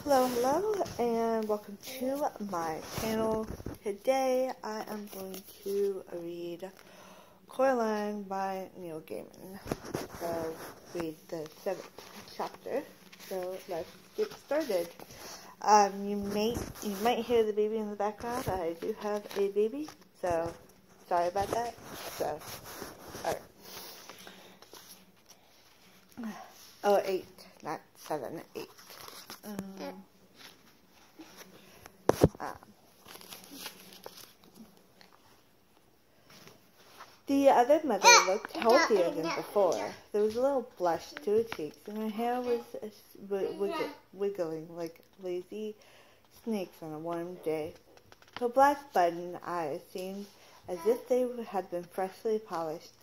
Hello, and welcome to my channel. Today I am going to read Coraline by Neil Gaiman. So, read the 7th chapter. So, let's get started. You might hear the baby in the background. I do have a baby, so sorry about that. So, alright. Oh, 8, not 7, 8. The other mother looked healthier than before. There was a little blush to her cheeks, and her hair was wiggling like lazy snakes on a warm day. Her black button eyes seemed as if they had been freshly polished.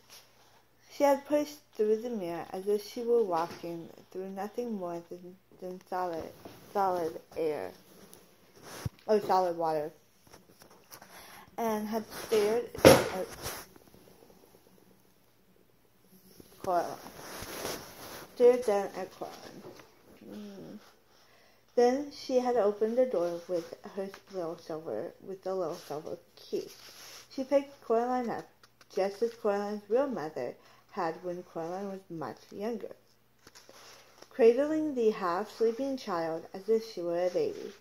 She had pushed through the mirror as if she were walking through nothing more than solid water, and had stared at down at Coraline. Then she had opened the door with the little silver key. She picked Coraline up, just as Coraline's real mother had when Coraline was much younger, cradling the half-sleeping child as if she were a baby.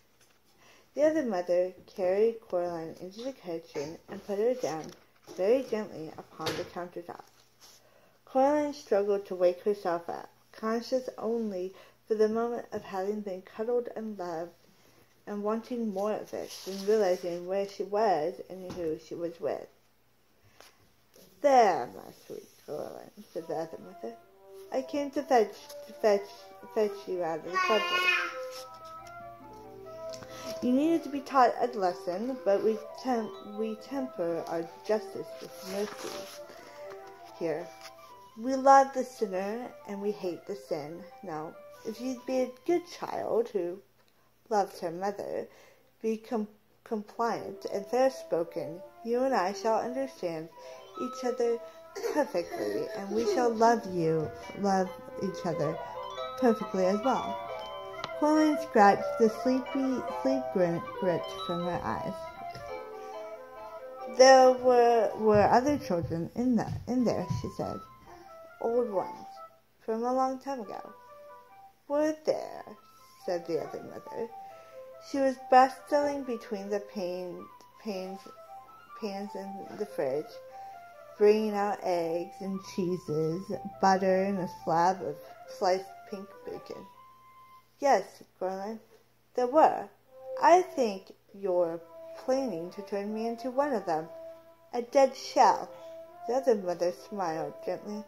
The other mother carried Coraline into the kitchen and put her down very gently upon the countertop. Coraline struggled to wake herself up, conscious only for the moment of having been cuddled and loved, and wanting more of it than realizing where she was and who she was with. "There, my sweet Coraline," said the other mother. "I came to fetch you out of the cupboard. You needed to be taught a lesson, but we temper our justice with mercy here. We love the sinner and we hate the sin. Now, if you'd be a good child who loves her mother, be compliant and fair-spoken, you and I shall understand each other perfectly, and we shall love each other perfectly as well." Coraline scratched the sleep grit from her eyes. "There were other children in there," she said. "Old ones, from a long time ago." "Were there?" said the other mother. She was bustling between the pans in the fridge, bringing out eggs and cheeses, butter, and a slab of sliced pink bacon. "Yes," said Coraline, "there were. I think you're planning to turn me into one of them, a dead shell." The other mother smiled gently.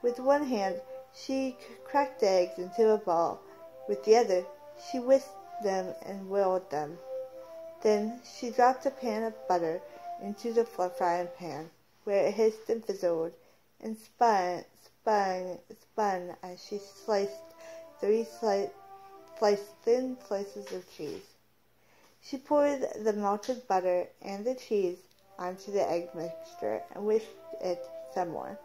With one hand, she cracked the eggs into a ball. With the other, she whisked them and whirled them. Then she dropped a pan of butter into the frying pan, where it hissed and fizzled, and spun as she sliced thin slices of cheese. She poured the melted butter and the cheese onto the egg mixture and whisked it some more.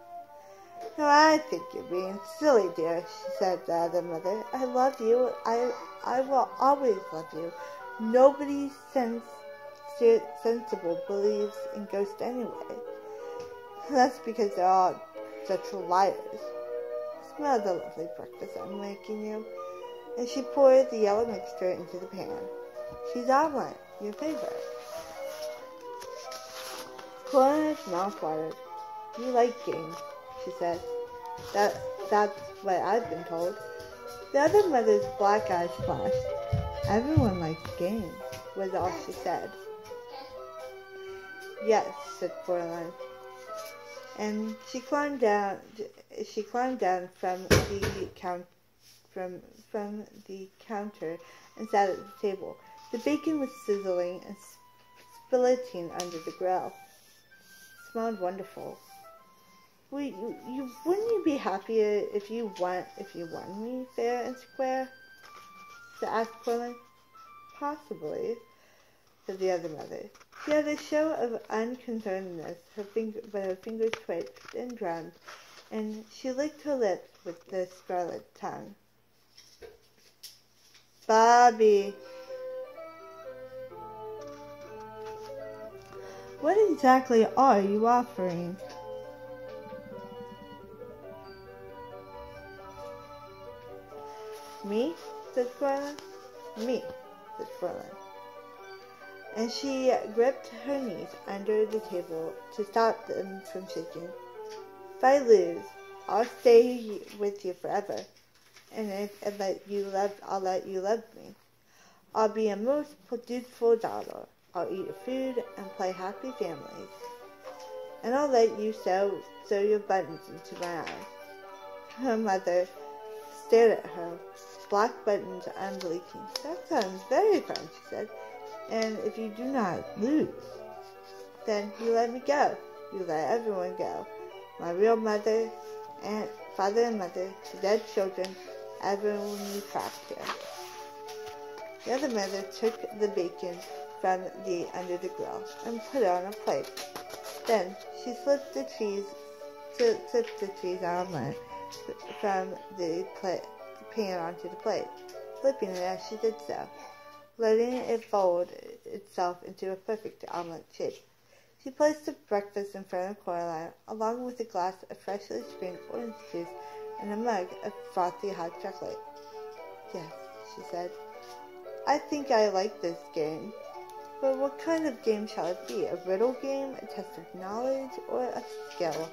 "No, I think you're being silly, dear," she said to the other mother. "I love you. I will always love you. Nobody sensible believes in ghosts anyway. That's because they're all such liars. Smell the lovely breakfast I'm making you." And she poured the yellow mixture into the pan. "Cheese omelet, your favorite." Coraline's mouth watered. "You like games," she said. That's what I've been told." The other mother's black eyes flashed. "Everyone likes games," was all she said. "Yes," said Coraline, and she climbed down from the counter and sat at the table. The bacon was sizzling and spilling under the grill. It smelled wonderful. Wouldn't you be happier if you won me fair and square?" asked Coraline. "Possibly," said the other mother. She had a show of unconcernedness, but her fingers twitched and drummed, and she licked her lips with the scarlet tongue. Bobby, what exactly are you offering? Me? Said Coraline. Me, said Coraline. And she gripped her knees under the table to stop them from shaking. If I lose, I'll stay with you forever, and I'll let you love me. I'll be a most dutiful daughter. I'll eat your food and play happy families, and I'll let you sew your buttons into my eyes. Her mother stared at her. Black buttons unblinking. That sounds very fun, she said. And if you do not lose, then you let me go. You let everyone go. My real mother, and father and mother, the dead children, everyone you trapped here. The other mother took the bacon from under the grill and put it on a plate. Then she slipped the cheese omelet from the pan onto the plate, flipping it as she did so, letting it fold itself into a perfect omelet shape. She placed the breakfast in front of Coraline, along with a glass of freshly screened orange juice and a mug of frothy hot chocolate. Yes, she said, I think I like this game. But what kind of game shall it be? A riddle game, a test of knowledge, or a skill?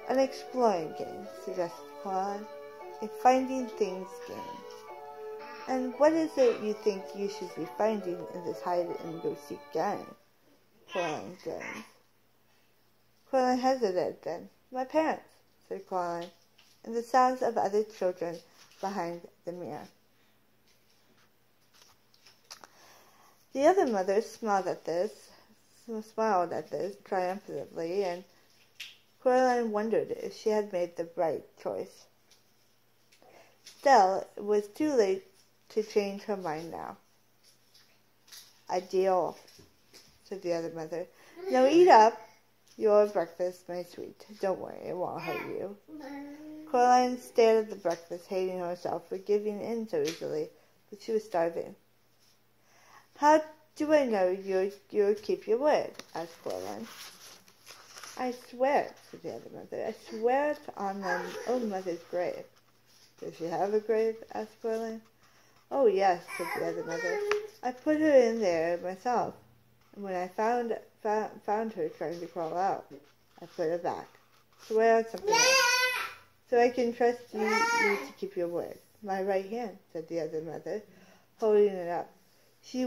An exploring game, suggested Coraline. A finding things game. And what is it you think you should be finding in this hide-and-go-seek game? Coraline grinned. Coraline hesitated then. My parents, said Coraline, and the sounds of other children behind the mirror. The other mother smiled at this triumphantly, and Coraline wondered if she had made the right choice. Still, it was too late to change her mind now. Ideal, said the other mother. Now eat up your breakfast, my sweet. Don't worry, it won't hurt you. Coraline stared at the breakfast, hating herself for giving in so easily, but she was starving. How do I know you'll keep your word? Asked Coraline. I swear, said the other mother. I swear it on my own mother's grave. Does she have a grave? Asked Coraline. Oh, yes, said the other mother. I put her in there myself, and when I found her trying to crawl out, I put her back. Swear on something else, so I can trust you to keep your word. My right hand, said the other mother, holding it up. She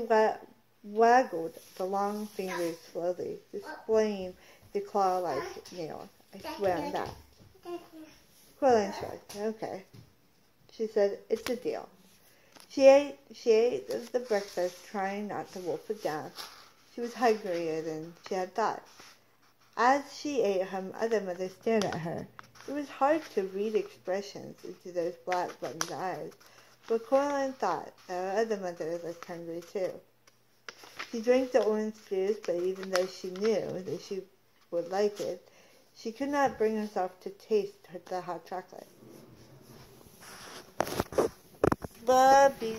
waggled the long fingers slowly, displaying the claw-like nails. I swear on that. Coraline shrugged. Okay, she said, it's a deal. She ate the breakfast, trying not to wolf it down. She was hungrier than she had thought. As she ate, her other mother stared at her. It was hard to read expressions into those black buttoned eyes, but Coraline thought that her other mother looked hungry too. She drank the orange juice, but even though she knew that she would like it, she could not bring herself to taste the hot chocolate. Bobby,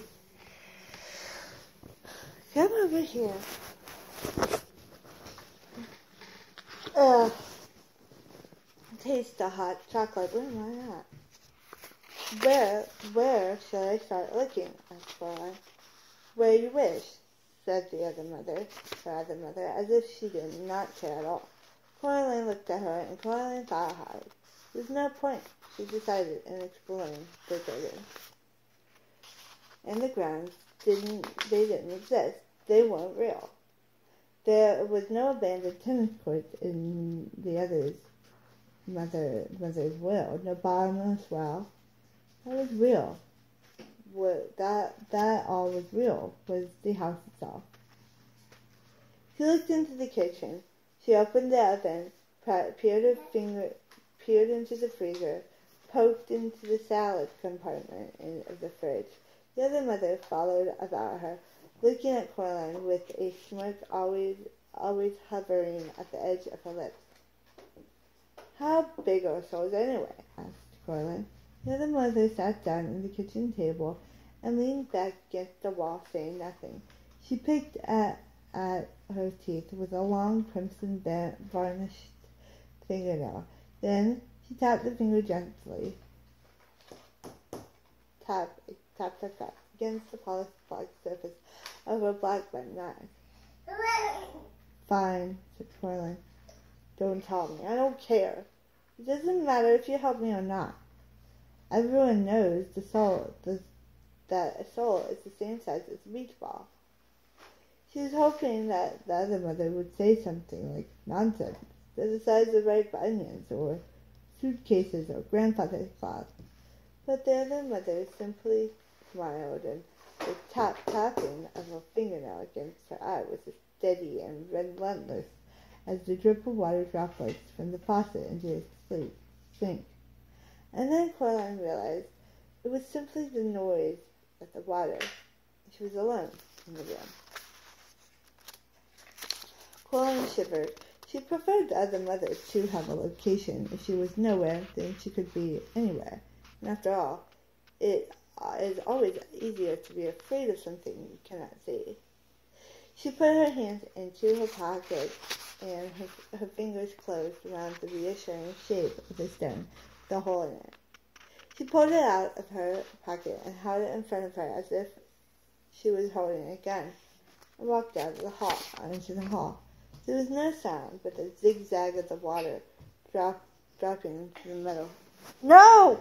come over here. Taste the hot chocolate. Where am I at? Where shall I start looking? Asked Coraline. Where you wish, said the other mother, as if she did not care at all. Coraline looked at her, and Coraline thought hard. There was no point, she decided, in exploring the garden. And the grounds didn't exist. They weren't real. There was no abandoned tennis court in the other's mother's world. No bottomless well. That was real. That all was real was the house itself. She looked into the kitchen. She opened the oven, peered into the freezer, poked into the salad compartment of the fridge. The other mother followed about her, looking at Coraline with a smirk always hovering at the edge of her lips. How big are souls anyway? Asked Coraline. The other mother sat down at the kitchen table and leaned back against the wall, saying nothing. She picked at her teeth with a long crimson varnished fingernail. Then she tapped the finger gently. Tap, against the polished black surface of her black button knife. Fine, said Coraline. Don't tell me. I don't care. It doesn't matter if you help me or not. Everyone knows that a soul is the same size as a beach ball. She was hoping that the other mother would say something like nonsense. They're the size of ripe onions or suitcases or grandfather's cloth. But the other mother simply smiled, and the tapping of a fingernail against her eye was as steady and relentless as the drip of water droplets from the faucet into his sink. And then Coraline realized it was simply the noise of the water. She was alone in the room. Coraline shivered. She preferred the other mother to have a location. If she was nowhere, then she could be anywhere. And after all, it is always easier to be afraid of something you cannot see. She put her hands into her pocket, and her fingers closed around the reassuring shape of the stone with a hole in it. She pulled it out of her pocket and held it in front of her as if she was holding a gun, and walked out into the hall. There was no sound but the zigzag of the water dropping into the metal. No!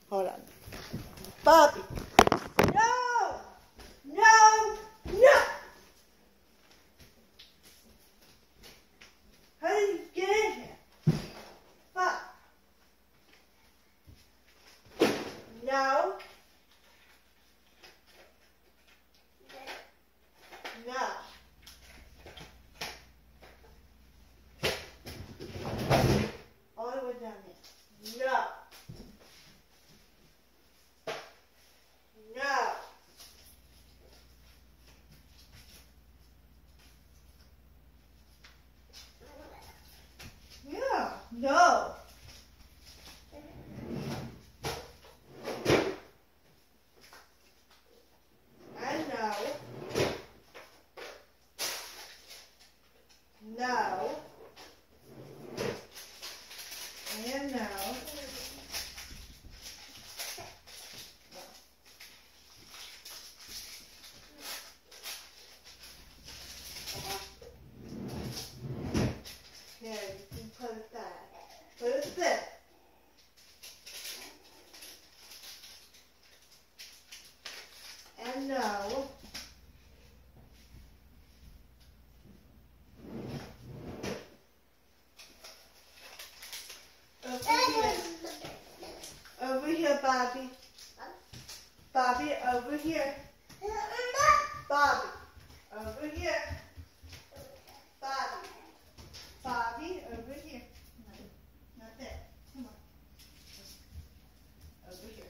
Hold on. Bobby! No! No! No! How did you get in here? Bob! No! No! All the way down here. No! No! Yeah, no! I know. No. And no. Here, you can put it there. Put it there. And no. Over here, Bobby. Bobby, over here. Bobby, over here. Bobby. Bobby, over here. No, not there. Come on. Over here.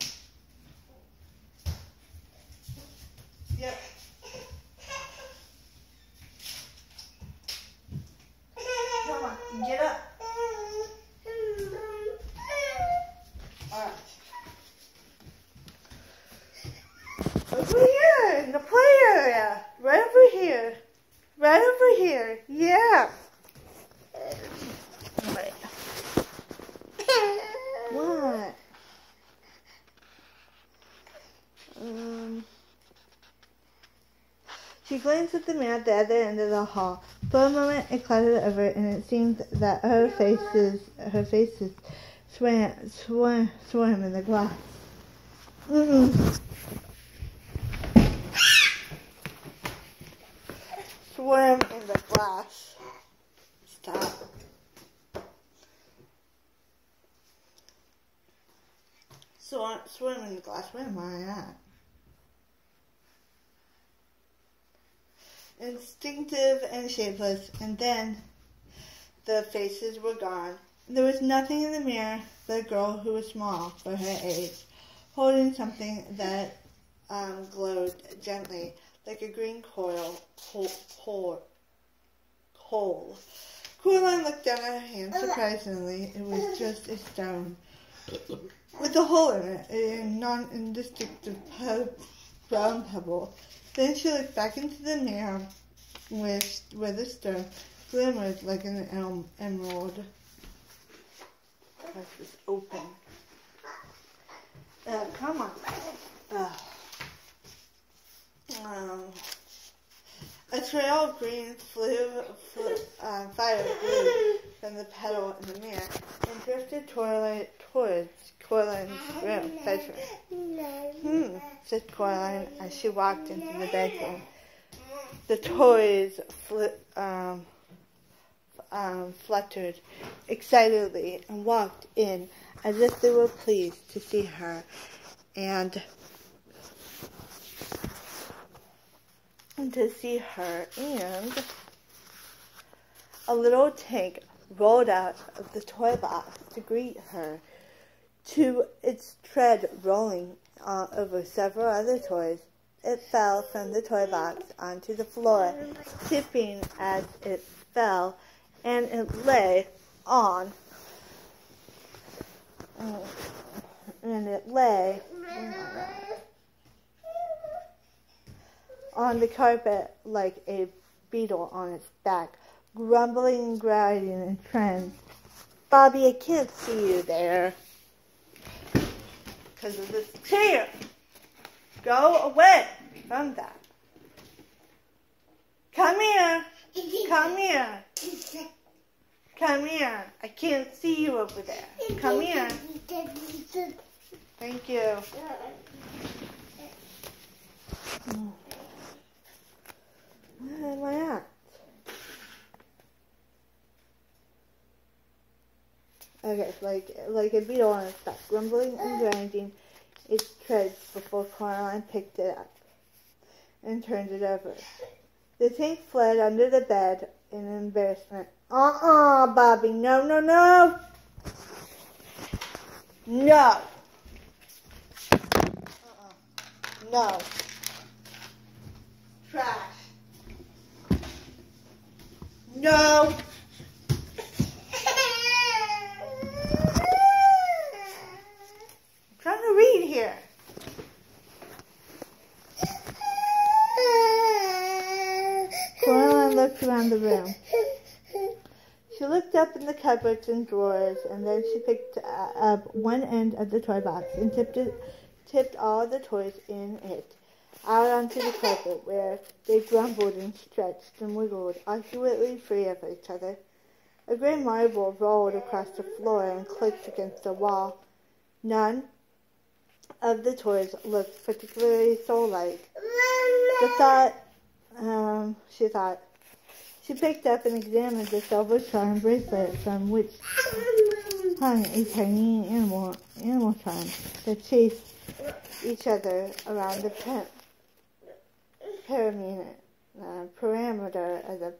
Yep. Come on, get up. All right. Over here, in the play area. Right over here. Right over here. Yeah. Wait. What? She glanced at the man at the other end of the hall. For a moment it clouded over, and it seemed that her faces swam in the glass. Swim in the glass. Stop. Swim in the glass. Where am I at? Instinctive and shapeless, and then the faces were gone. There was nothing in the mirror but a girl who was small for her age, holding something that glowed gently like a green coal. Coraline looked down at her hand. Surprisingly, it was just a stone. with a hole in it, a non-indistinctive brown pebble. Then she looked back into the mirror where the stone glimmered like an emerald. Let's just open. Come on. A trail of green fire flew from the petal in the mirror and drifted towards Coraline's bedroom. Said Coraline as she walked into the bedroom. The toys fluttered excitedly and walked in as if they were pleased to see her and a little tank rolled out of the toy box to greet her, to its tread rolling over several other toys. It fell from the toy box onto the floor, tipping as it fell, and it lay on the carpet like a beetle on its back, grumbling and grinding in trance. Bobby, I can't see you there because of this chair. Go away from that. Come here. Come here. Come here. I can't see you over there. Come here. Thank you. Where am I at? Okay, like a beetle on its back, grumbling and grinding its treads before Coraline picked it up and turned it over. The tank fled under the bed in embarrassment. Bobby, no, no, no! No! No. Trash. No! I'm trying to read here. Coraline looked around the room. She looked up in the cupboards and drawers, and then she picked up one end of the toy box and tipped all the toys in it out onto the carpet, where they grumbled and stretched and wiggled, awkwardly free of each other. A gray marble rolled across the floor and clicked against the wall. None of the toys looked particularly soul-like. She thought. She picked up and examined the silver charm bracelet from which hung a tiny animal charm that chased each other around the perimeter of the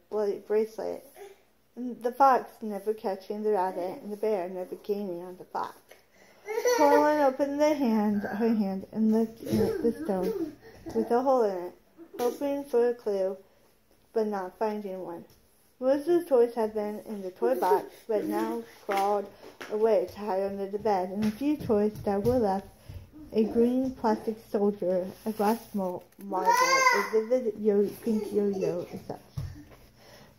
bracelet, and the fox never catching the rabbit and the bear never gaining on the fox. Coraline opened her hand and looked at the stone with a hole in it, hoping for a clue, but not finding one. Most of the toys had been in the toy box, but now crawled away to hide under the bed, and a few toys that were left, a green plastic soldier, a glass marble, a vivid pink yo-yo, and such,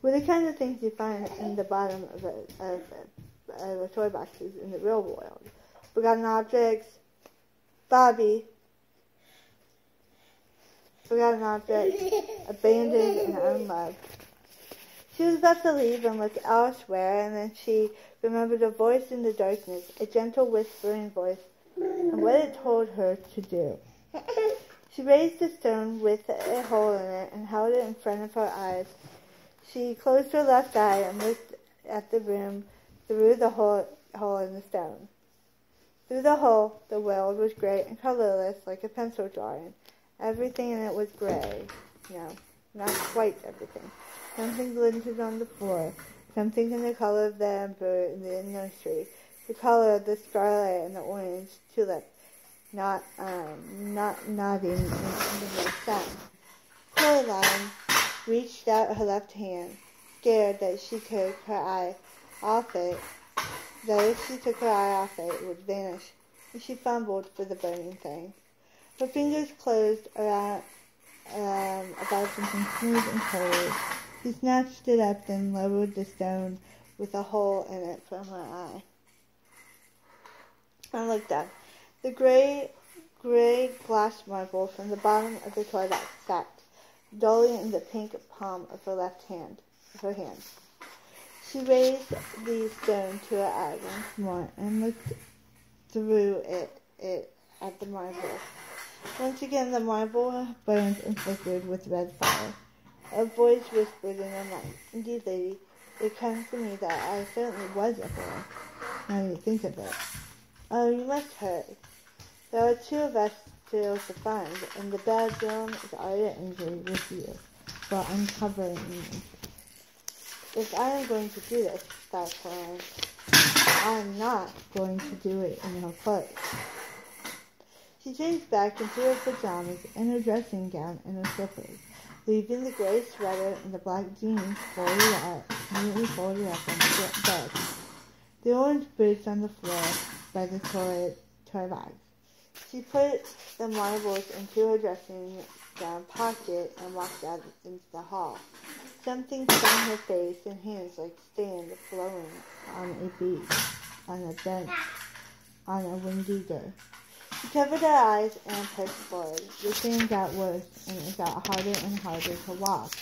were the kind of things you find in the bottom of the toy boxes in the real world. Forgotten objects, Bobby, forgotten objects, abandoned and unloved. She was about to leave and look elsewhere, and then she remembered a voice in the darkness, a gentle whispering voice, and what it told her to do. She raised the stone with a hole in it and held it in front of her eyes. She closed her left eye and looked at the room through the hole in the stone. Through the hole, the world was gray and colorless like a pencil drawing. Everything in it was gray. No, not quite everything. Something glinted on the floor. Something in the color of the ember in the nursery. The color of the scarlet and the orange tulip. Not nodding in the sun. Coraline reached out her left hand, scared that she took her eye off it that if she took her eye off it would vanish, and she fumbled for the burning thing. Her fingers closed around about something smooth and cold. She snatched it up, then lowered the stone with a hole in it from her eye. I looked up. The gray glass marble from the bottom of the toilet sat dully in the pink palm of her her hand. She raised the stone to her eye once more and looked through it at the marble. Once again the marble burned and flickered with red fire. A voice whispered in her mind, "Indeed, lady, it comes to me that I certainly was a fool, now you think of it. Oh, you must hurry. There are 2 of us still to find, and the bedroom is already angry with you for uncovering me. If I am going to do this," thought Coraline, "I am not going to do it in her clothes." She changed back into her pajamas and her dressing gown and her slippers, leaving the gray sweater and the black jeans neatly folded up on the bed. The orange boots on the floor by the toy bags. She put the marbles into her dressing gown pocket and walked out into the hall. Something stung her face and hands like sand flowing on a beach, on a bench, on a windy day. She covered her eyes and pushed forward. The sand got worse, and it got harder and harder to walk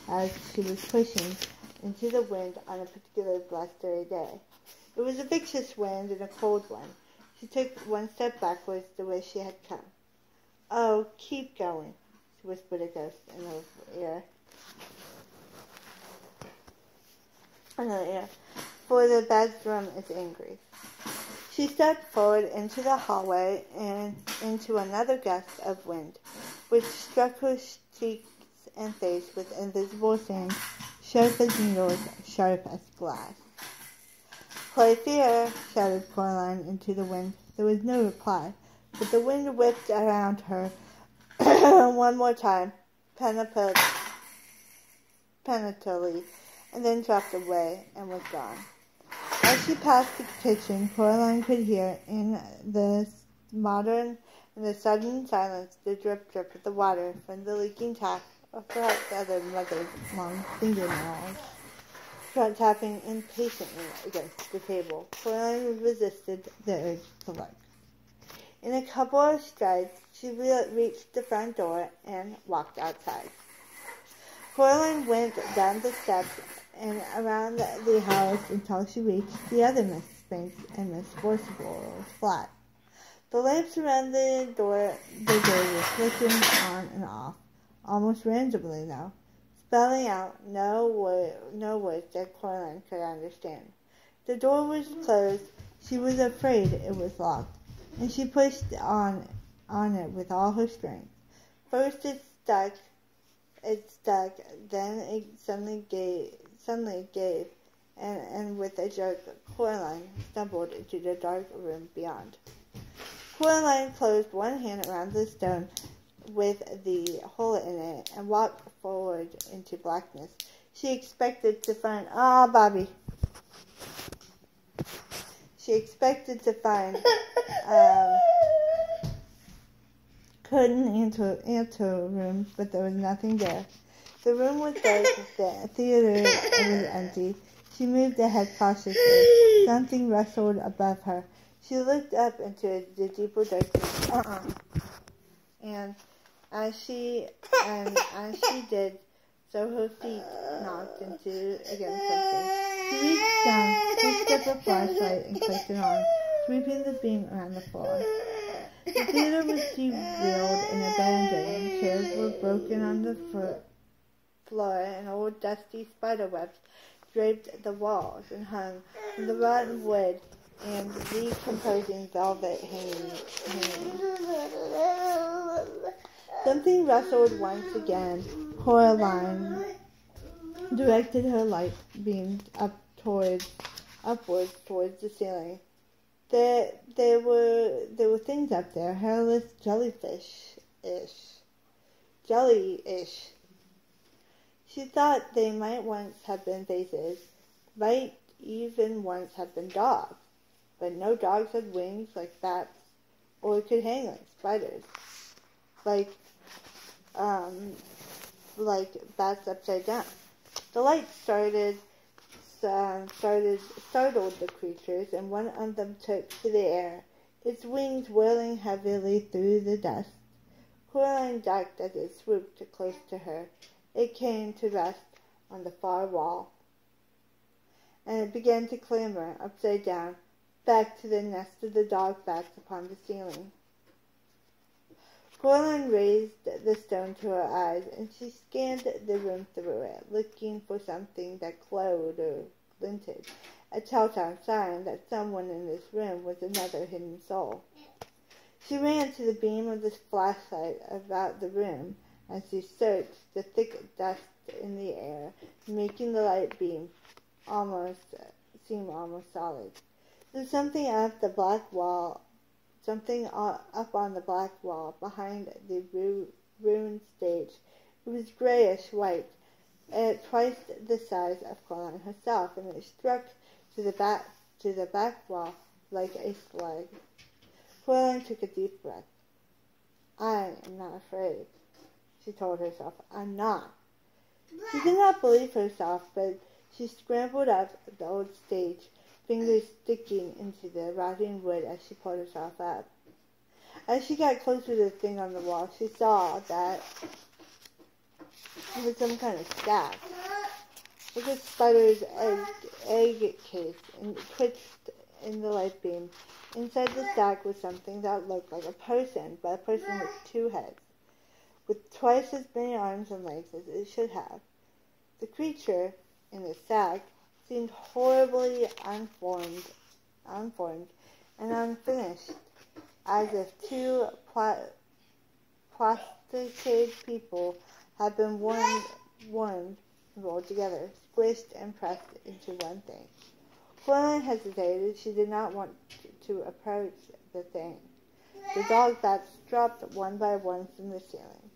as she was pushing into the wind on a particular blustery day. It was a vicious wind and a cold one. She took one step backwards the way she had come. "Oh, keep going," whispered a ghost in her ear, "for the bedroom is angry." She stepped forward into the hallway and into another gust of wind, which struck her cheeks and face with invisible sand, sharp as needles, sharp as glass. "Play fair," shouted Coraline into the wind. There was no reply, but the wind whipped around her one more time, penitently, and then dropped away and was gone. As she passed the kitchen, Coraline could hear in the sudden silence the drip of the water from the leaking tap, or perhaps other mother's long fingernails tapping impatiently against the table. Coraline resisted the urge to look. In a couple of strides, she reached the front door and walked outside. Coraline went down the steps and around the house until she reached the other Miss Spinks and Miss Forcible's flat. The lamps around the door were flickering on and off, almost randomly now, spelling out no words that Coraline could understand. The door was closed. She was afraid it was locked, and she pushed on it with all her strength. First it stuck, then it suddenly gave, and with a jerk, Coraline stumbled into the dark room beyond. Coraline closed one hand around the stone with the hole in it and walked forward into blackness. She expected to find curtained anterooms, but there was nothing there. The room was dark, the theater was empty. She moved ahead cautiously. Something rustled above her. She looked up into the deeper darkness. And as she did so, her feet knocked against something. She reached down, picked up a flashlight, and clicked it on, sweeping the beam around the floor. The theater was derailed and abandoned. Chairs were broken on the floor, and old dusty spider webs draped the walls and hung from the rotten wood and decomposing velvet hanging. Something rustled once again. Coraline directed her light beams upwards towards the ceiling. There were things up there, hairless jelly-ish. She thought they might once have been faces, might even once have been dogs. but no dogs had wings like bats, or could hang like spiders, like bats upside down. The light startled the creatures, and one of them took to the air, its wings whirling heavily through the dust. Coraline ducked as it swooped close to her. It came to rest on the far wall, and it began to clamber upside down back to the nest of the dog bats upon the ceiling. Coraline raised the stone to her eyes, and she scanned the room through it, looking for something that glowed or glinted, a telltale sign that someone in this room was another hidden soul. She ran to the beam of the flashlight about the room as she searched the thick dust in the air, making the light beam seem almost solid. There was something up on the black wall behind the ruined stage. It was grayish-white, twice the size of Coraline herself, and it struck to the back wall like a slug. Coraline took a deep breath. "I am not afraid," she told herself. "I'm not." She did not believe herself, but she scrambled up the old stage, fingers sticking into the rotting wood as she pulled herself up. As she got closer to the thing on the wall, she saw that it was some kind of stack. It was a spider's egg case, and it twitched in the light beam. Inside the stack was something that looked like a person, but a person with two heads, with twice as many arms and legs as it should have. The creature in the sack seemed horribly unformed and unfinished, as if two plasticated people had been warmed, rolled together, squished, and pressed into one thing. Coraline hesitated. She did not want to approach the thing. The dog bats dropped one by one from the ceiling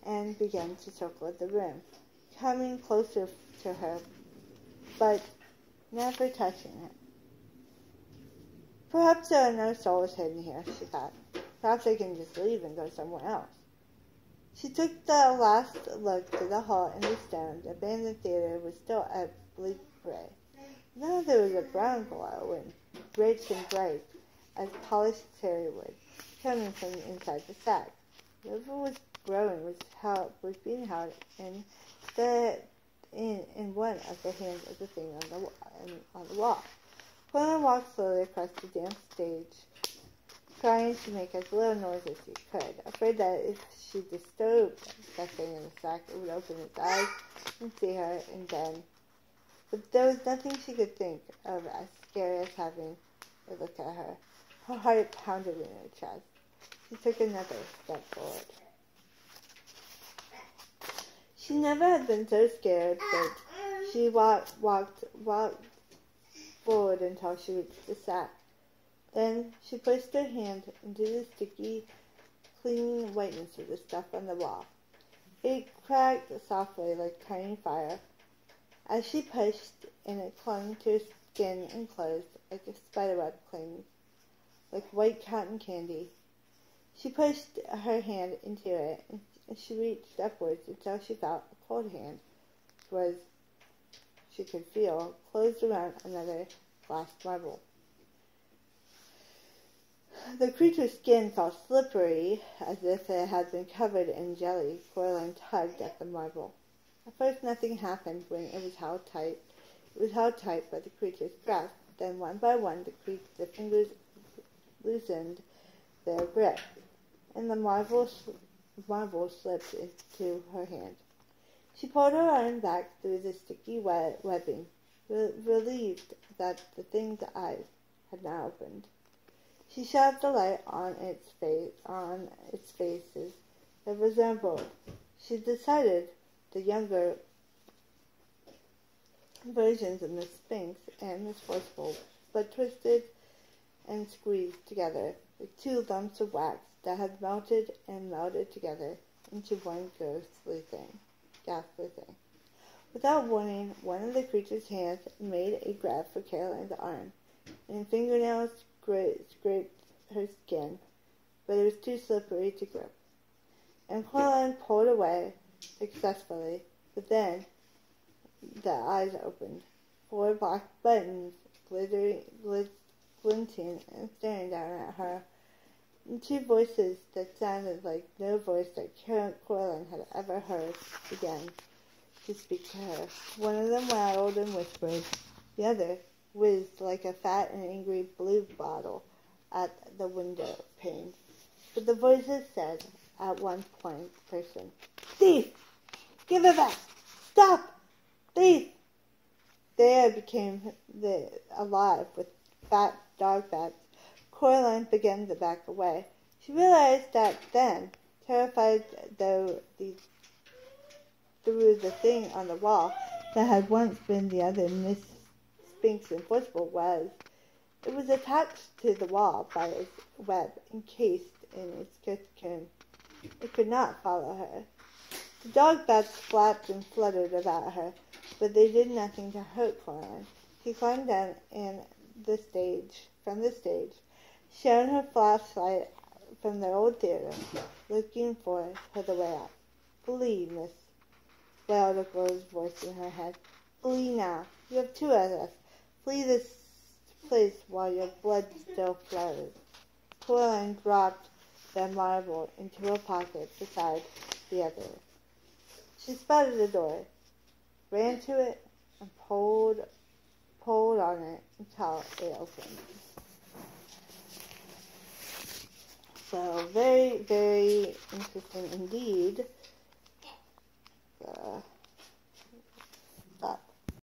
and began to circle the room, coming closer to her, but never touching it. Perhaps there are no souls hidden here, she thought. Perhaps I can just leave and go somewhere else. She took the last look to the hole in the stone. The abandoned theater was still a bleak gray. Now there was a brown glow, and rich and bright as polished cherry wood, coming from inside the sack. Whatever was growing was being held in one of the hands of the thing on the wall. Coraline walked slowly across the damp stage, trying to make as little noise as she could, afraid that if she disturbed the thing in the sack, it would open its eyes and see her, and then... But there was nothing she could think of as scary as having it look at her. Her heart pounded in her chest. She took another step forward. She never had been so scared, but she walked forward until she reached the sack. Then she pushed her hand into the sticky, clean whiteness of the stuff on the wall. It cracked softly like tiny fire. As she pushed, and it clung to her skin and clothes like a spiderweb clings, like white cotton candy. She pushed her hand into it, and she reached upwards until she felt a cold hand, she could feel, closed around another glass marble. The creature's skin felt slippery, as if it had been covered in jelly. Coraline tugged at the marble. At first nothing happened when it was held tight. It was held tight by the creature's grasp. Then one by one the fingers loosened their grip, and the marble slipped into her hand. She pulled her arm back through the sticky webbing, relieved that the thing's eyes had now opened. She shoved the light on its faces that resembled, she decided, the younger versions of Miss Sphinx and Miss Forceful, but twisted and squeezed together like two lumps of wax that had melted and melded together into one ghastly thing. Without warning, one of the creature's hands made a grab for Caroline's arm. and fingernails scraped her skin, but it was too slippery to grip. And Coraline pulled away successfully, but then the eyes opened. 4 black buttons glinting and staring down at her. And 2 voices that sounded like no voice that Coraline had ever heard began to speak to her. One of them rattled and whispered. The other whizzed like a fat and angry blue bottle at the window pane. But the voices said at one person, "Thief! Give it back! Stop! Thief!" The air became alive with fat dog bats. Coraline began to back away. She realized that then, terrified through the thing on the wall that had once been the other Miss Spink's enforceable it was attached to the wall by its web, encased in its cocoon. It could not follow her. The dog bats flapped and fluttered about her, but they did nothing to hurt Coraline. She climbed down from the stage, shone her flashlight from the old theater, looking for the way out. "Flee, miss," wailed a girl's voice in her head. "Flee now. You have 2 of us. Flee this place while your blood still flows." Coraline dropped the marble into her pocket beside the other. She spotted the door, ran to it, and pulled on it until it opened. So very, very interesting indeed.